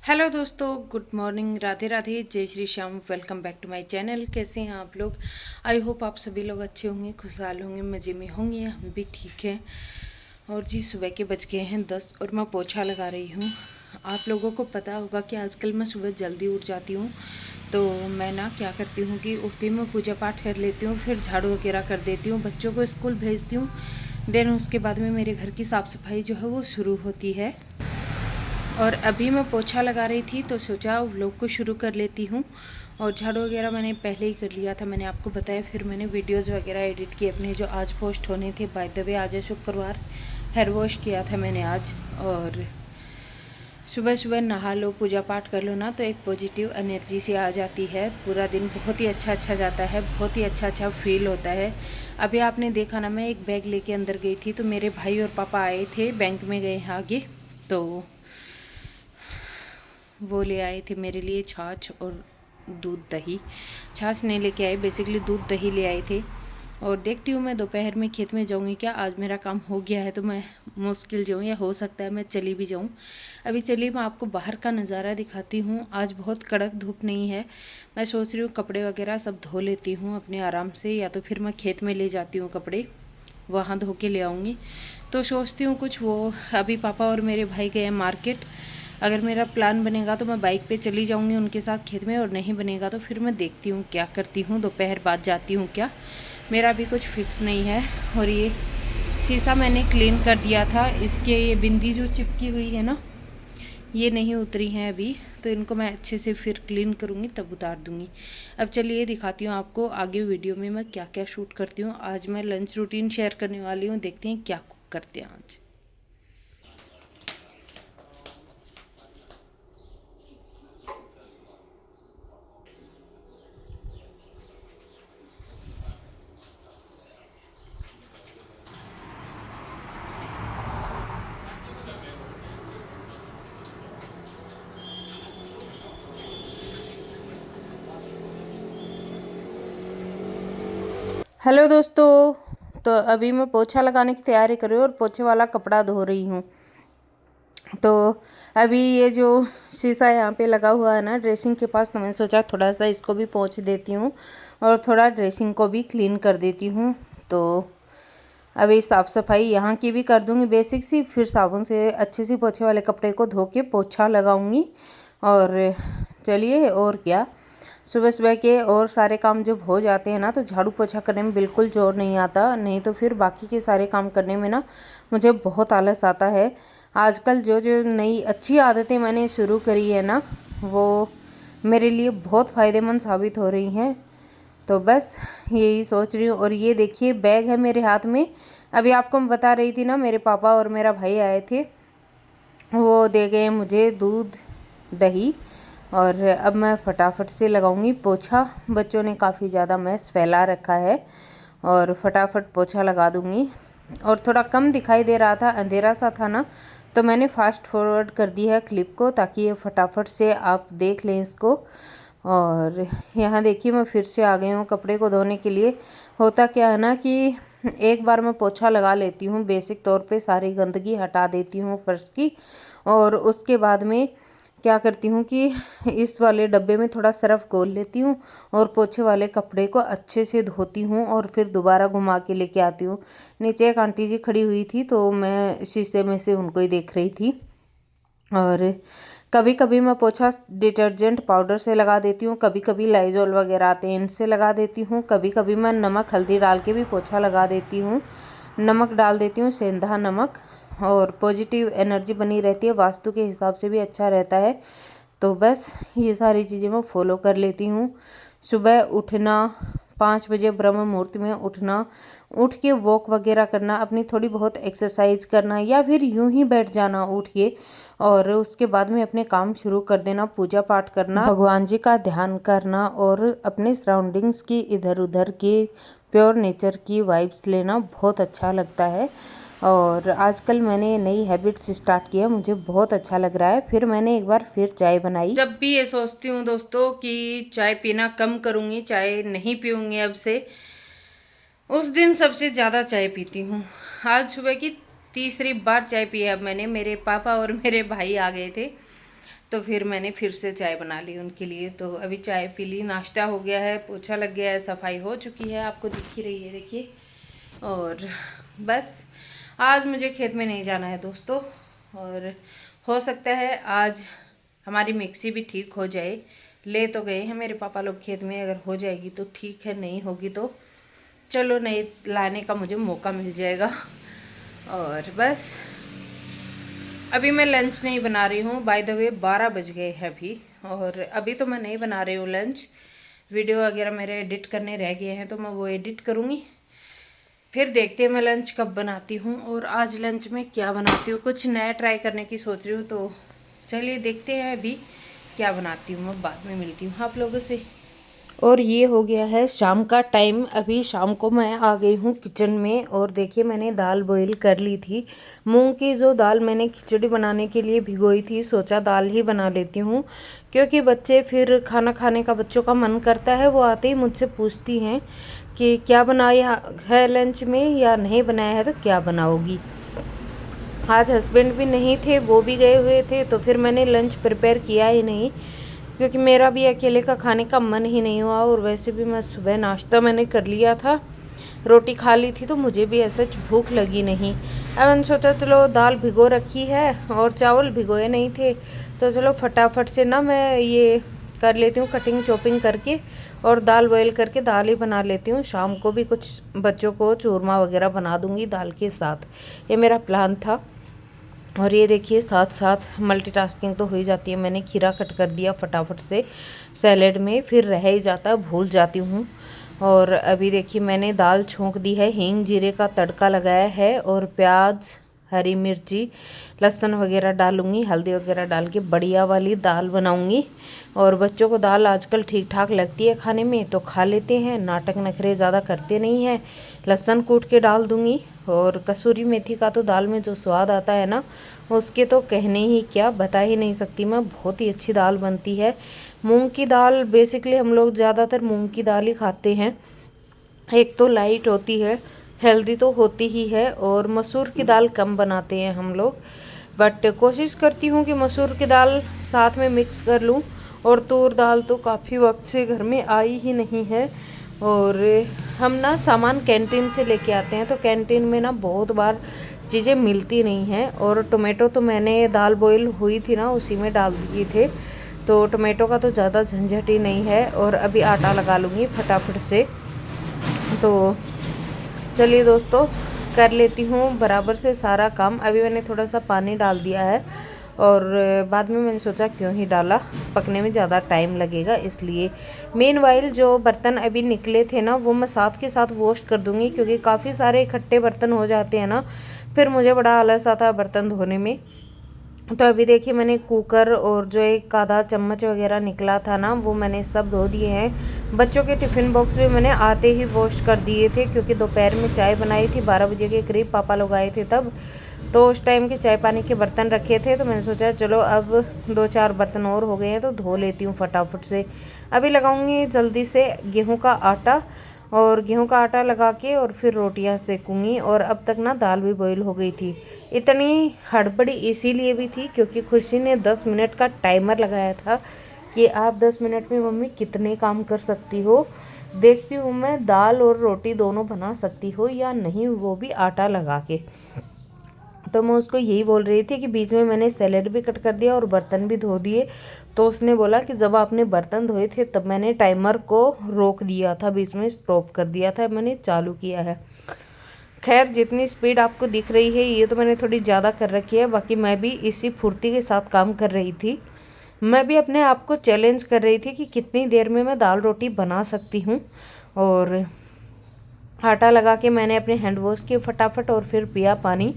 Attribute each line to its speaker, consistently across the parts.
Speaker 1: Hello दोस्तों, good morning, Radhe Radhe, जय Shri Shyam. Welcome back to my channel. कैसे हैं आप लोग? आई होप आप सभी लोग अच्छे होंगे, खुशहाल होंगे, मज़े में होंगे। हम भी ठीक हैं। और जी, सुबह के बज गए हैं 10 और मैं पोछा लगा रही हूँ। आप लोगों को पता होगा कि आजकल मैं सुबह जल्दी उठ जाती हूँ, तो मैं ना क्या करती हूँ कि उठती मैं पूजा पाठ कर लेती हूँ, फिर झाड़ू वगैरह कर देती हूँ, बच्चों को स्कूल भेजती हूँ। देन उसके बाद में मेरे घर की साफ़ सफाई जो है वो शुरू होती है। और अभी मैं पोछा लगा रही थी तो सोचा व्लॉग को शुरू कर लेती हूँ। और झाड़ू वगैरह मैंने पहले ही कर लिया था, मैंने आपको बताया। फिर मैंने वीडियोस वगैरह एडिट किए अपने, जो आज पोस्ट होने थे। बाय द वे, आज है शुक्रवार, हेयर वॉश किया था मैंने आज। और सुबह सुबह नहा लो, पूजा पाठ कर लो ना, तो एक पॉजिटिव एनर्जी से आ जाती है। पूरा दिन बहुत ही अच्छा जाता है, बहुत ही अच्छा फील होता है। अभी आपने देखा ना, मैं एक बैग लेके अंदर गई थी, तो मेरे भाई और पापा आए थे, बैंक में गए हैं आगे, तो वो ले आए थे मेरे लिए छाछ और दूध दही। छाछ नहीं लेके आए, बेसिकली दूध दही ले आए थे। और देखती हूँ मैं दोपहर में खेत में जाऊँगी क्या। आज मेरा काम हो गया है तो मैं मुश्किल जाऊँ, या हो सकता है मैं चली भी जाऊँ। अभी चलिए मैं आपको बाहर का नज़ारा दिखाती हूँ। आज बहुत कड़क धूप नहीं है। मैं सोच रही हूँ कपड़े वगैरह सब धो लेती हूँ अपने आराम से, या तो फिर मैं खेत में ले जाती हूँ कपड़े, वहाँ धो के ले आऊँगी। तो सोचती हूँ कुछ वो, अभी पापा और मेरे भाई गए मार्केट। अगर मेरा प्लान बनेगा तो मैं बाइक पे चली जाऊँगी उनके साथ खेत में, और नहीं बनेगा तो फिर मैं देखती हूँ क्या करती हूँ, दोपहर बाद जाती हूँ क्या। मेरा भी कुछ फिक्स नहीं है। और ये शीशा मैंने क्लीन कर दिया था, इसके ये बिंदी जो चिपकी हुई है ना, ये नहीं उतरी हैं अभी, तो इनको मैं अच्छे से फिर क्लीन करूँगी तब उतार दूँगी। अब चलिए दिखाती हूँ आपको आगे वीडियो में मैं क्या क्या शूट करती हूँ। आज मैं लंच रूटीन शेयर करने वाली हूँ, देखते हैं क्या कुक करते हैं आज। हेलो दोस्तों, तो अभी मैं पोछा लगाने की तैयारी कर रही हूँ और पोछे वाला कपड़ा धो रही हूँ। तो अभी ये जो शीशा यहाँ पे लगा हुआ है ना ड्रेसिंग के पास, तो मैंने सोचा थोड़ा सा इसको भी पोंछ देती हूँ और थोड़ा ड्रेसिंग को भी क्लीन कर देती हूँ। तो अभी साफ़ सफाई यहाँ की भी कर दूँगी बेसिक सी, फिर साबुन से अच्छे से पोछे वाले कपड़े को धो के पोछा लगाऊँगी। और चलिए, और क्या, सुबह सुबह के और सारे काम जब हो जाते हैं ना, तो झाड़ू पोछा करने में बिल्कुल जोर नहीं आता, नहीं तो फिर बाकी के सारे काम करने में ना मुझे बहुत आलस आता है। आजकल जो जो नई अच्छी आदतें मैंने शुरू करी है ना, वो मेरे लिए बहुत फ़ायदेमंद साबित हो रही हैं। तो बस यही सोच रही हूँ। और ये देखिए बैग है मेरे हाथ में। अभी आपको मैं बता रही थी ना, मेरे पापा और मेरा भाई आए थे, वो दे गए मुझे दूध दही। और अब मैं फटाफट से लगाऊंगी पोछा। बच्चों ने काफ़ी ज़्यादा मैस फैला रखा है, और फटाफट पोछा लगा दूंगी। और थोड़ा कम दिखाई दे रहा था, अंधेरा सा था ना, तो मैंने फास्ट फॉरवर्ड कर दिया है क्लिप को, ताकि ये फटाफट से आप देख लें इसको। और यहाँ देखिए मैं फिर से आ गई हूँ कपड़े को धोने के लिए। होता क्या है ना कि एक बार मैं पोछा लगा लेती हूँ, बेसिक तौर पे सारी गंदगी हटा देती हूँ फर्श की, और उसके बाद में क्या करती हूँ कि इस वाले डब्बे में थोड़ा सर्फ घोल लेती हूँ और पोछे वाले कपड़े को अच्छे से धोती हूँ, और फिर दोबारा घुमा के लेके आती हूँ। नीचे एक आंटी जी खड़ी हुई थी, तो मैं शीशे में से उनको ही देख रही थी। और कभी कभी मैं पोछा डिटर्जेंट पाउडर से लगा देती हूँ, कभी कभी लाइजॉल वगैरह आते हैं इनसे लगा देती हूँ, कभी कभी मैं नमक हल्दी डाल के भी पोछा लगा देती हूँ। नमक डाल देती हूँ, सेंधा नमक, और पॉजिटिव एनर्जी बनी रहती है, वास्तु के हिसाब से भी अच्छा रहता है। तो बस ये सारी चीज़ें मैं फॉलो कर लेती हूँ। सुबह उठना, 5 बजे ब्रह्म मुहूर्त में उठना, उठ के वॉक वगैरह करना, अपनी थोड़ी बहुत एक्सरसाइज करना, या फिर यूं ही बैठ जाना उठ के, और उसके बाद में अपने काम शुरू कर देना, पूजा पाठ करना, भगवान जी का ध्यान करना, और अपने सराउंडिंग्स की इधर उधर की प्योर नेचर की वाइब्स लेना बहुत अच्छा लगता है। और आजकल मैंने नई हैबिट्स स्टार्ट किया, मुझे बहुत अच्छा लग रहा है। फिर मैंने एक बार फिर चाय बनाई। जब भी ये सोचती हूँ दोस्तों कि चाय पीना कम करूँगी, चाय नहीं पीऊँगी अब से, उस दिन सबसे ज़्यादा चाय पीती हूँ। आज सुबह की तीसरी बार चाय पी है अब मैंने। मेरे पापा और मेरे भाई आ गए थे, तो फिर मैंने फिर से चाय बना ली उनके लिए। तो अभी चाय पी ली, नाश्ता हो गया है, पोछा लग गया है, सफाई हो चुकी है, आपको दिख ही रही है देखिए। और बस आज मुझे खेत में नहीं जाना है दोस्तों, और हो सकता है आज हमारी मिक्सी भी ठीक हो जाए। ले तो गए हैं मेरे पापा लोग खेत में, अगर हो जाएगी तो ठीक है, नहीं होगी तो चलो नई लाने का मुझे मौका मिल जाएगा। और बस अभी मैं लंच नहीं बना रही हूँ, बाय द वे 12 बज गए हैं अभी, और अभी तो मैं नहीं बना रही हूँ लंच। वीडियो वगैरह मेरे एडिट करने रह गए हैं तो मैं वो एडिट करूँगी, फिर देखते हैं मैं लंच कब बनाती हूँ। और आज लंच में क्या बनाती हूँ, कुछ नया ट्राई करने की सोच रही हूँ, तो चलिए देखते हैं अभी क्या बनाती हूँ। मैं बाद में मिलती हूँ आप लोगों से। और ये हो गया है शाम का टाइम, अभी शाम को मैं आ गई हूँ किचन में। और देखिए मैंने दाल बॉईल कर ली थी, मूंग की जो दाल मैंने खिचड़ी बनाने के लिए भिगोई थी, सोचा दाल ही बना लेती हूँ, क्योंकि बच्चे फिर खाना खाने का बच्चों का मन करता है, वो आते ही मुझसे पूछती हैं कि क्या बनाया है लंच में, या नहीं बनाया है तो क्या बनाओगी। आज हस्बैंड भी नहीं थे, वो भी गए हुए थे, तो फिर मैंने लंच प्रिपेयर किया ही नहीं, क्योंकि मेरा भी अकेले का खाने का मन ही नहीं हुआ। और वैसे भी मैं सुबह नाश्ता मैंने कर लिया था, रोटी खा ली थी, तो मुझे भी ऐसे भूख लगी नहीं। अब मैंने सोचा चलो दाल भिगो रखी है और चावल भिगोए नहीं थे, तो चलो फटाफट से ना मैं ये कर लेती हूँ कटिंग चॉपिंग करके, और दाल बॉईल करके दाल ही बना लेती हूँ। शाम को भी कुछ बच्चों को चूरमा वगैरह बना दूँगी दाल के साथ, ये मेरा प्लान था। और ये देखिए साथ साथ मल्टीटास्किंग तो हो ही जाती है। मैंने खीरा कट कर दिया फटाफट से सैलेड में, फिर रह ही जाता है, भूल जाती हूँ। और अभी देखिए मैंने दाल छोंक दी है, हींग जीरे का तड़का लगाया है, और प्याज हरी मिर्ची लहसुन वगैरह डालूंगी, हल्दी वगैरह डाल के बढ़िया वाली दाल बनाऊंगी। और बच्चों को दाल आजकल ठीक ठाक लगती है खाने में, तो खा लेते हैं, नाटक नखरे ज़्यादा करते नहीं हैं। लहसुन कूट के डाल दूंगी, और कसूरी मेथी का तो दाल में जो स्वाद आता है ना, उसके तो कहने ही क्या, बता ही नहीं सकती मैं, बहुत ही अच्छी दाल बनती है। मूंग की दाल बेसिकली हम लोग ज़्यादातर मूंग की दाल ही खाते हैं, एक तो लाइट होती है, हेल्दी तो होती ही है, और मसूर की दाल कम बनाते हैं हम लोग, बट कोशिश करती हूँ कि मसूर की दाल साथ में मिक्स कर लूँ। और तूर दाल तो काफ़ी वक्त से घर में आई ही नहीं है, और हम ना सामान कैंटीन से लेके आते हैं, तो कैंटीन में ना बहुत बार चीज़ें मिलती नहीं हैं। और टोमेटो तो मैंने दाल बॉईल हुई थी ना उसी में डाल दिए थे, तो टोमेटो का तो ज़्यादा झंझट ही नहीं है। और अभी आटा लगा लूँगी फटाफट से। तो चलिए दोस्तों कर लेती हूँ बराबर से सारा काम। अभी मैंने थोड़ा सा पानी डाल दिया है, और बाद में मैंने सोचा क्यों ही डाला, पकने में ज़्यादा टाइम लगेगा इसलिए। मेनवाइल जो बर्तन अभी निकले थे ना, वो मैं साथ के साथ वॉश कर दूँगी, क्योंकि काफ़ी सारे इकट्ठे बर्तन हो जाते हैं ना, फिर मुझे बड़ा आलस आता है बर्तन धोने में। तो अभी देखिए मैंने कुकर और जो एक आधा चम्मच वगैरह निकला था ना, वो मैंने सब धो दिए हैं। बच्चों के टिफ़िन बॉक्स भी मैंने आते ही वॉश कर दिए थे, क्योंकि दोपहर में चाय बनाई थी, 12 बजे के करीब पापा लोग आए थे तब, तो उस टाइम के चाय पानी के बर्तन रखे थे। तो मैंने सोचा चलो अब 2-4 बर्तन और हो गए हैं तो धो लेती हूँ फटाफट से। अभी लगाऊंगी जल्दी से गेहूं का आटा, और गेहूं का आटा लगा के और फिर रोटियां सेकूंगी। और अब तक ना दाल भी बॉईल हो गई थी। इतनी हड़बड़ी इसीलिए भी थी क्योंकि खुशी ने 10 मिनट का टाइमर लगाया था कि आप 10 मिनट में मम्मी कितने काम कर सकती हो, देखती हूँ मैं दाल और रोटी दोनों बना सकती हो या नहीं, वो भी आटा लगा के। तो मैं उसको यही बोल रही थी कि बीच में मैंने सैलेड भी कट कर दिया और बर्तन भी धो दिए। तो उसने बोला कि जब आपने बर्तन धोए थे तब मैंने टाइमर को रोक दिया था, बीच में स्टॉप कर दिया था, मैंने चालू किया है। खैर जितनी स्पीड आपको दिख रही है ये तो मैंने थोड़ी ज़्यादा कर रखी है, बाकी मैं भी इसी फुर्ती के साथ काम कर रही थी। मैं भी अपने आप को चैलेंज कर रही थी कि कितनी देर में मैं दाल रोटी बना सकती हूँ। और आटा लगा के मैंने अपने हैंड वॉश किए फटाफट, और फिर पिया पानी,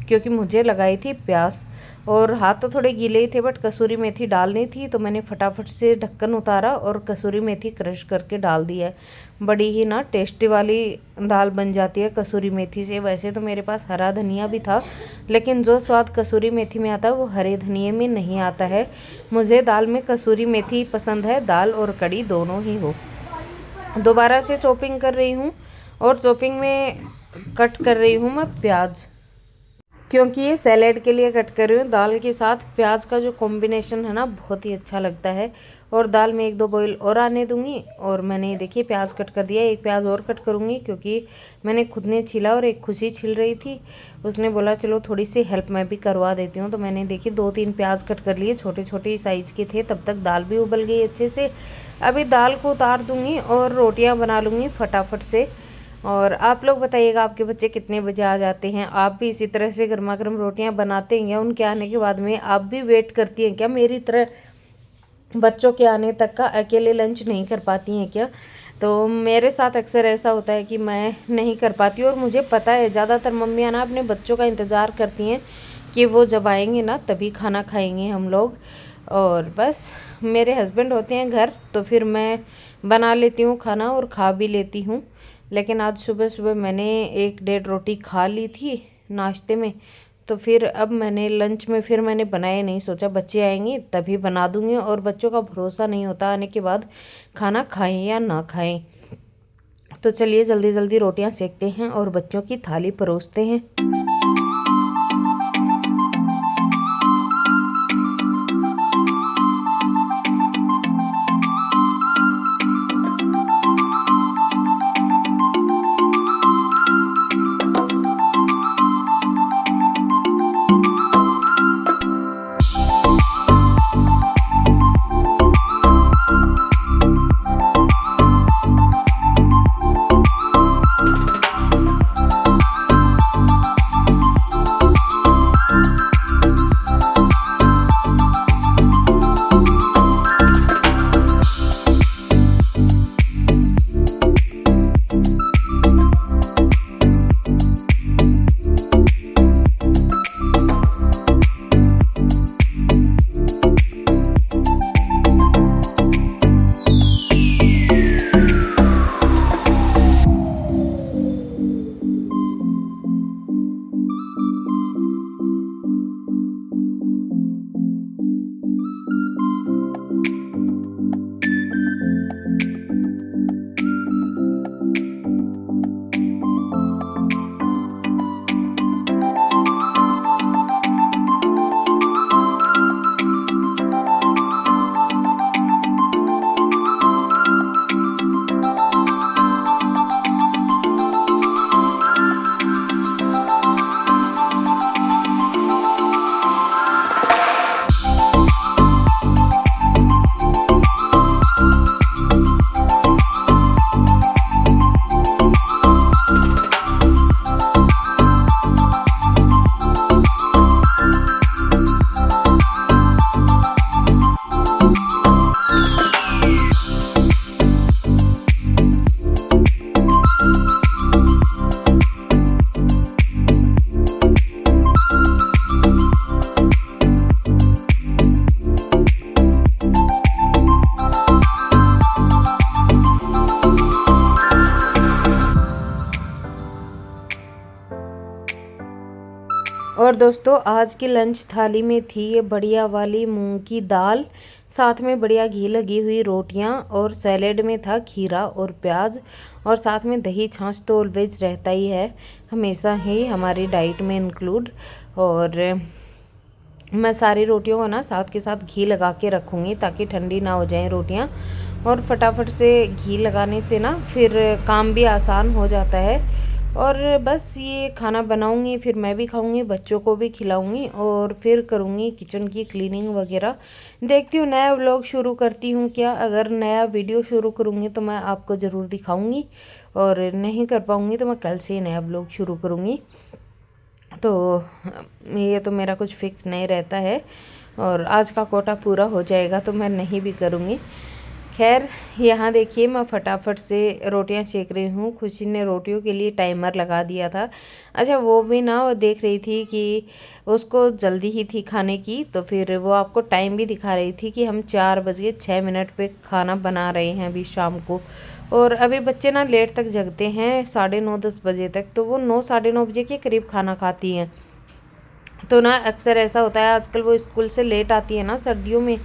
Speaker 1: क्योंकि मुझे लगाई थी प्यास। और हाथ तो थोड़े गीले ही थे, बट कसूरी मेथी डालनी थी, तो मैंने फटाफट से ढक्कन उतारा और कसूरी मेथी क्रश करके डाल दी है। बड़ी ही ना टेस्टी वाली दाल बन जाती है कसूरी मेथी से। वैसे तो मेरे पास हरा धनिया भी था, लेकिन जो स्वाद कसूरी मेथी में आता है वो हरे धनिए में नहीं आता है। मुझे दाल में कसूरी मेथी पसंद है, दाल और कड़ी दोनों ही हो। दोबारा से चॉपिंग कर रही हूँ, और चॉपिंग में कट कर रही हूँ मैं प्याज, क्योंकि ये सैलेड के लिए कट कर रही हूँ। दाल के साथ प्याज का जो कॉम्बिनेशन है ना बहुत ही अच्छा लगता है। और दाल में 1-2 बॉईल और आने दूंगी। और मैंने देखिए प्याज कट कर दिया, एक प्याज और कट करूँगी क्योंकि मैंने खुद ने छीला और एक खुशी छील रही थी। उसने बोला चलो थोड़ी सी हेल्प मैं भी करवा देती हूँ। तो मैंने देखिए 2-3 प्याज कट कर लिए, छोटे छोटे साइज़ के थे। तब तक दाल भी उबल गई अच्छे से। अभी दाल को उतार दूँगी और रोटियाँ बना लूँगी फटाफट से। और आप लोग बताइएगा आपके बच्चे कितने बजे आ जाते हैं? आप भी इसी तरह से गर्मा गर्म रोटियां बनाते हैं या उनके आने के बाद में आप भी वेट करती हैं क्या मेरी तरह? बच्चों के आने तक का अकेले लंच नहीं कर पाती हैं क्या? तो मेरे साथ अक्सर ऐसा होता है कि मैं नहीं कर पाती। और मुझे पता है ज़्यादातर मम्मियाँ ना अपने बच्चों का इंतज़ार करती हैं कि वो जब आएंगे ना तभी खाना खाएंगे हम लोग। और बस मेरे हस्बैंड होते हैं घर तो फिर मैं बना लेती हूँ खाना और खा भी लेती हूँ। लेकिन आज सुबह सुबह मैंने 1-1.5 रोटी खा ली थी नाश्ते में। तो फिर अब मैंने लंच में फिर मैंने बनाया नहीं, सोचा बच्चे आएंगे तभी बना दूंगी। और बच्चों का भरोसा नहीं होता आने के बाद खाना खाएं या ना खाएं। तो चलिए जल्दी जल्दी रोटियां सेकते हैं और बच्चों की थाली परोसते हैं। और दोस्तों आज की लंच थाली में थी ये बढ़िया वाली मूंग की दाल, साथ में बढ़िया घी लगी हुई रोटियां और सैलेड में था खीरा और प्याज। और साथ में दही छाछ तो ऑलवेज रहता ही है, हमेशा ही हमारी डाइट में इंक्लूड। और मैं सारी रोटियों को ना साथ के साथ घी लगा के रखूँगी ताकि ठंडी ना हो जाएं रोटियां। और फटाफट से घी लगाने से ना फिर काम भी आसान हो जाता है। और बस ये खाना बनाऊंगी, फिर मैं भी खाऊंगी, बच्चों को भी खिलाऊंगी और फिर करूंगी किचन की क्लीनिंग वगैरह। देखती हूँ नया व्लॉग शुरू करती हूँ क्या। अगर नया वीडियो शुरू करूँगी तो मैं आपको ज़रूर दिखाऊंगी, और नहीं कर पाऊँगी तो मैं कल से ही नया व्लॉग शुरू करूँगी। तो ये तो मेरा कुछ फिक्स नहीं रहता है, और आज का कोटा पूरा हो जाएगा तो मैं नहीं भी करूँगी। खैर यहाँ देखिए मैं फटाफट से रोटियां सेक रही हूँ। खुशी ने रोटियों के लिए टाइमर लगा दिया था। अच्छा वो भी ना वो देख रही थी कि उसको जल्दी ही थी खाने की, तो फिर वो आपको टाइम भी दिखा रही थी कि हम 4:06 पे खाना बना रहे हैं अभी शाम को। और अभी बच्चे ना लेट तक जगते हैं, 9:30-10 बजे तक, तो वो 9-9:30 बजे के करीब खाना खाती हैं। तो ना अक्सर ऐसा होता है, आजकल वो स्कूल से लेट आती है ना सर्दियों में,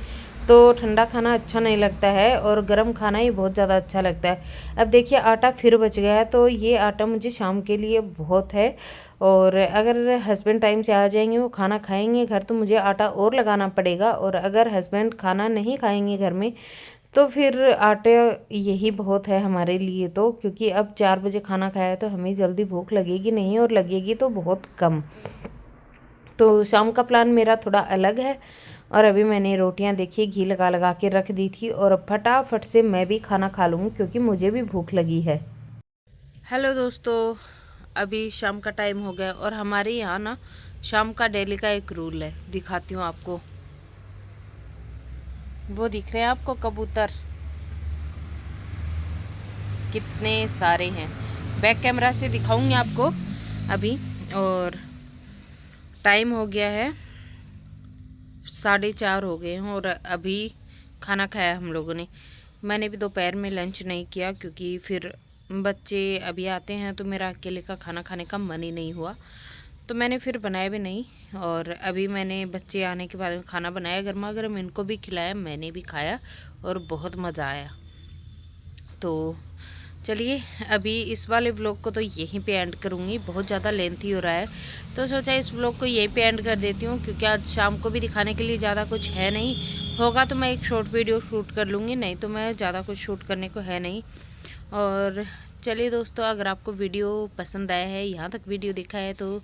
Speaker 1: तो ठंडा खाना अच्छा नहीं लगता है और गर्म खाना ही बहुत ज़्यादा अच्छा लगता है। अब देखिए आटा फिर बच गया है, तो ये आटा मुझे शाम के लिए बहुत है। और अगर हस्बैंड टाइम से आ जाएंगे, वो खाना खाएंगे घर, तो मुझे आटा और लगाना पड़ेगा। और अगर हस्बैंड खाना नहीं खाएंगे घर में, तो फिर आटे यही बहुत है हमारे लिए। तो क्योंकि अब 4 बजे खाना खाया है तो हमें जल्दी भूख लगेगी नहीं, और लगेगी तो बहुत कम। तो शाम का प्लान मेरा थोड़ा अलग है। और अभी मैंने रोटियां देखिए घी लगा लगा के रख दी थी, और अब फटाफट से मैं भी खाना खा लूँगी क्योंकि मुझे भी भूख लगी है। हेलो दोस्तों, अभी शाम का टाइम हो गया और हमारे यहाँ ना शाम का डेली का एक रूल है, दिखाती हूँ आपको। वो दिख रहे हैं आपको कबूतर, कितने सारे हैं। बैक कैमरा से दिखाऊंगी आपको अभी। और टाइम हो गया है 4:30 हो गए हैं, और अभी खाना खाया हम लोगों ने। मैंने भी दोपहर में लंच नहीं किया क्योंकि फिर बच्चे अभी आते हैं तो मेरा अकेले का खाना खाने का मन ही नहीं हुआ, तो मैंने फिर बनाया भी नहीं। और अभी मैंने बच्चे आने के बाद खाना बनाया गर्मा गर्म, इनको भी खिलाया, मैंने भी खाया और बहुत मज़ा आया। तो चलिए अभी इस वाले व्लॉग को तो यहीं पे एंड करूँगी, बहुत ज़्यादा लेंथी हो रहा है, तो सोचा इस व्लॉग को यहीं पे एंड कर देती हूँ क्योंकि आज शाम को भी दिखाने के लिए ज़्यादा कुछ है नहीं। होगा तो मैं एक शॉर्ट वीडियो शूट कर लूँगी, नहीं तो मैं ज़्यादा कुछ शूट करने को है नहीं। और चलिए दोस्तों, अगर आपको वीडियो पसंद आया है, यहाँ तक वीडियो देखा है, तो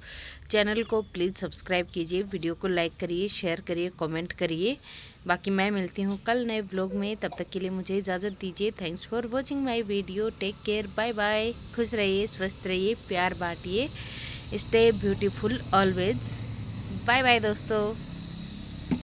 Speaker 1: चैनल को प्लीज़ सब्सक्राइब कीजिए, वीडियो को लाइक करिए, शेयर करिए, कमेंट करिए। बाकी मैं मिलती हूँ कल नए व्लॉग में, तब तक के लिए मुझे इजाज़त दीजिए। Thanks for watching my video, take care, bye bye. खुश रहिए, स्वस्थ रहिए, प्यार बांटिए, stay beautiful always. Bye bye दोस्तों।